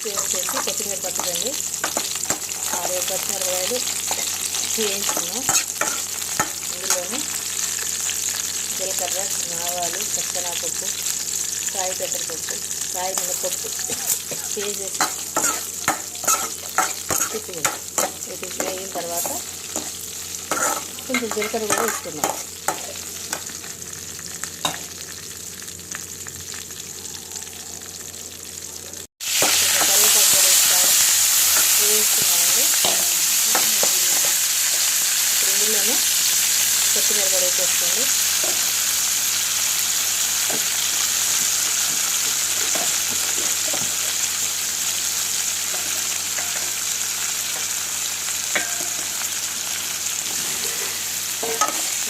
Paste చేసి కొత్తిమీర పచ్చదండి 6 పచ్చిమిరపకాయలు వేయించుకున్నాం. ఇందులోనే జీలకర్ర, ఆవాలు, పచ్చనపప్పు, కాయ పెసరపప్పు, కాయ మినపప్పు వేసేసి తిప్పుకుందాం. ఇది వేగిన తర్వాత కొంచెం జీలకర్ర కూడా వేసుకున్నాం. వేస్తున్నామండి. ఇప్పుడు ఇందులోనే కొత్తిమీర కూడా వేసేసుకోండి.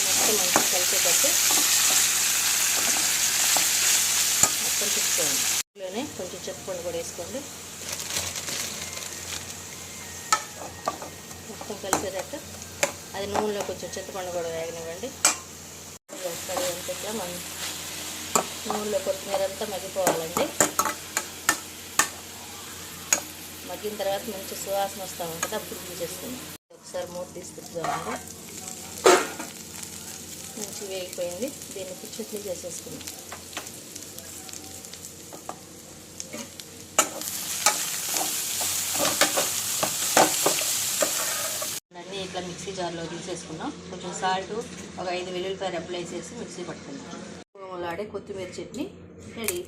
మొత్తం మంచిగా కలిసేటట్టు మొత్తం తిప్పుకోండి. ఇందులోనే కొంచెం చింతపండు కూడా వేసుకోండి. మొత్తం కలిసేటట్టు అది నూనెలో కొంచెం చింతపండు కూడా వేగనివ్వండి. ఒకసారి ఇట్లా మన నూనెలో కొత్తిమీర అంతా మగ్గిపోవాలండి. మగ్గిన తర్వాత మంచి సువాసన వస్తూ ఉంటుంది. అప్పుడు తీసేసుకుందాం. ఒకసారి మూత తీసి తిప్పుదామండి. మంచి వేగిపోయింది. దీన్ని చట్నీ చేసేసుకుందాం. అన్నీ ఇట్లా మిక్సీ జార్లో తీసేసుకున్నాం. కొంచెం సాల్ట్, ఒక 5 వెల్లుల్లిపాయ రెబ్బలు వేసేసి మిక్సీ పట్టుకుందాం. గుమగుమలాడే కొత్తిమీర చట్నీ రెడీ.